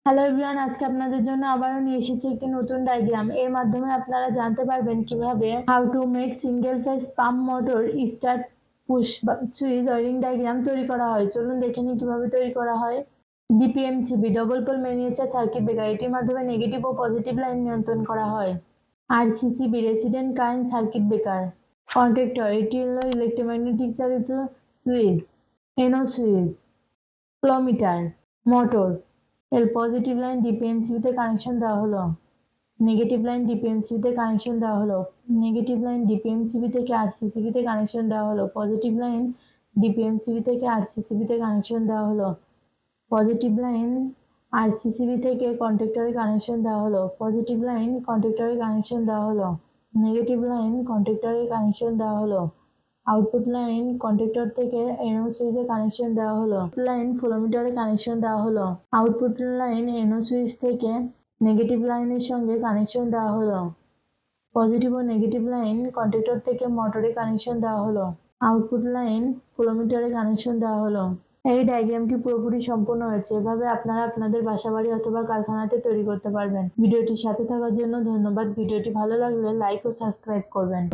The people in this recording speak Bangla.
হ্যালো এভরিওয়ান, আজকে আপনাদের জন্য আবারও নিয়ে এসেছি একটি নতুন ডায়াগ্রাম। এর মাধ্যমে আপনারা জানতে পারবেন কিভাবে how to make single phase pump motor start push switch wiring diagram তৈরি করা হয়। চলুন দেখে নিই কিভাবে তৈরি করা হয়। DPMCB double pole miniature circuit breaker, এটির মাধ্যমে নেগেটিভ ও পজিটিভ লাইন নিয়ন্ত্রণ করা হয়। RCCB resident current circuit breaker. Contactor, এটি হলো ইলেকট্রোম্যাগনেটিক চালিত সুইচ। এনো সুইচ। ফ্লোমিটার। মোটর। এর পজিটিভ লাইন ডিপিএমসিবিতে কানেকশন দেওয়া হলো, নেগেটিভ লাইন ডিপিএমসিবিতে কানেকশন দেওয়া হলো, নেগেটিভ লাইন ডিপিএমসিবি থেকে আরসিসিবিতে কানেকশন দেওয়া হলো, পজিটিভ লাইন ডিপিএমসিবি থেকে আরসিসিবিতে কানেকশন দেওয়া হলো, পজিটিভ লাইন আরসিসিবি থেকে কন্ট্যাক্টরে কানেকশন দেওয়া হলো, পজিটিভ লাইন কন্ট্যাক্টরে কানেকশন দেওয়া হলো, নেগেটিভ লাইন কন্ট্যাক্টরে কানেকশন দেওয়া হলো, আউটপুট লাইন কন্ট্যাক্টর থেকে এনো সুইচে কানেকশন দেওয়া হলো, লাইন ফ্লোমিটারে কানেকশন দেওয়া হলো, আউটপুট লাইন এনো সুইচ থেকে নেগেটিভ লাইনের সঙ্গে কানেকশন দেওয়া হলো, পজিটিভ ও নেগেটিভ লাইন কন্ট্যাক্টর থেকে মোটরে কানেকশন দেওয়া হলো, আউটপুট লাইন ফ্লোমিটারে কানেকশন দেওয়া হলো। এই ডায়াগ্রামটি পুরোপুরি সম্পূর্ণ হয়েছে। এভাবে আপনারা আপনাদের বাসাবাড়ি অথবা কারখানাতে তৈরি করতে পারবেন। ভিডিওটির সাথে থাকার জন্য ধন্যবাদ। ভিডিওটি ভালো লাগলে লাইক ও সাবস্ক্রাইব করবেন।